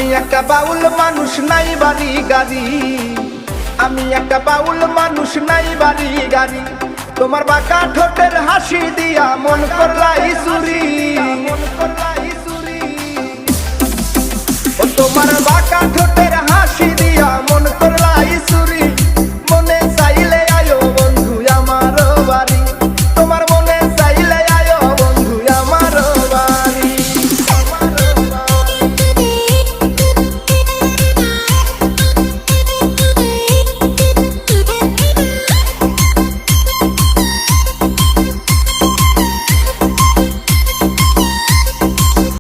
আমি একটা বাউল মানুষ, নাই বাড়ি গাড়ি। আমি একটা বাউল মানুষ, নাই বাড়ি গাড়ি। তোমার বাঁকা ঠোঁটের হাসি দিয়া মন করলাই চুরি, মন করলাই চুরি। ও তোমার বাঁকা ঠোঁট